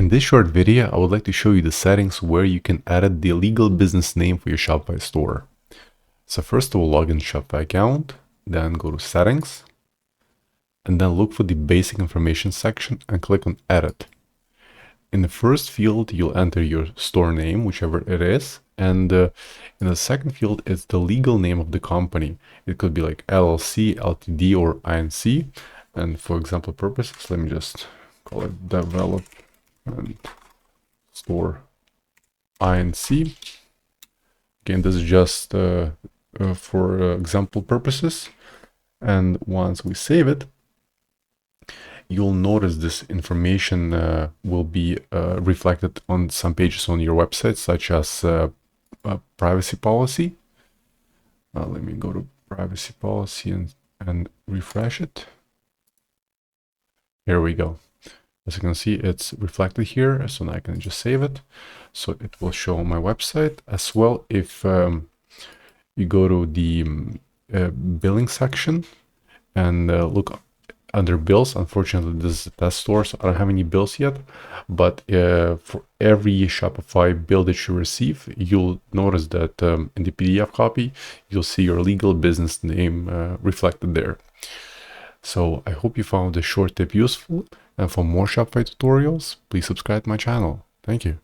In this short video, I would like to show you the settings where you can edit the legal business name for your Shopify store. So first of all, log in Shopify account, then go to settings, and then look for the basic information section and click on edit. In the first field, you'll enter your store name, whichever it is, and in the second field, it's the legal name of the company. It could be like LLC, LTD, or INC. And for example purposes, let me just call it development store INC. Again, this is just for example purposes. And once we save it, you'll notice this information will be reflected on some pages on your website, such as privacy policy. Let me go to privacy policy and refresh it. Here we go. As you can see, it's reflected here, so now I can just save it. So it will show on my website as well. If you go to the billing section and look under bills, unfortunately this is a test store, so I don't have any bills yet, but for every Shopify bill that you receive, you'll notice that in the PDF copy, you'll see your legal business name reflected there. So I hope you found this short tip useful, and for more Shopify tutorials, please subscribe to my channel. Thank you.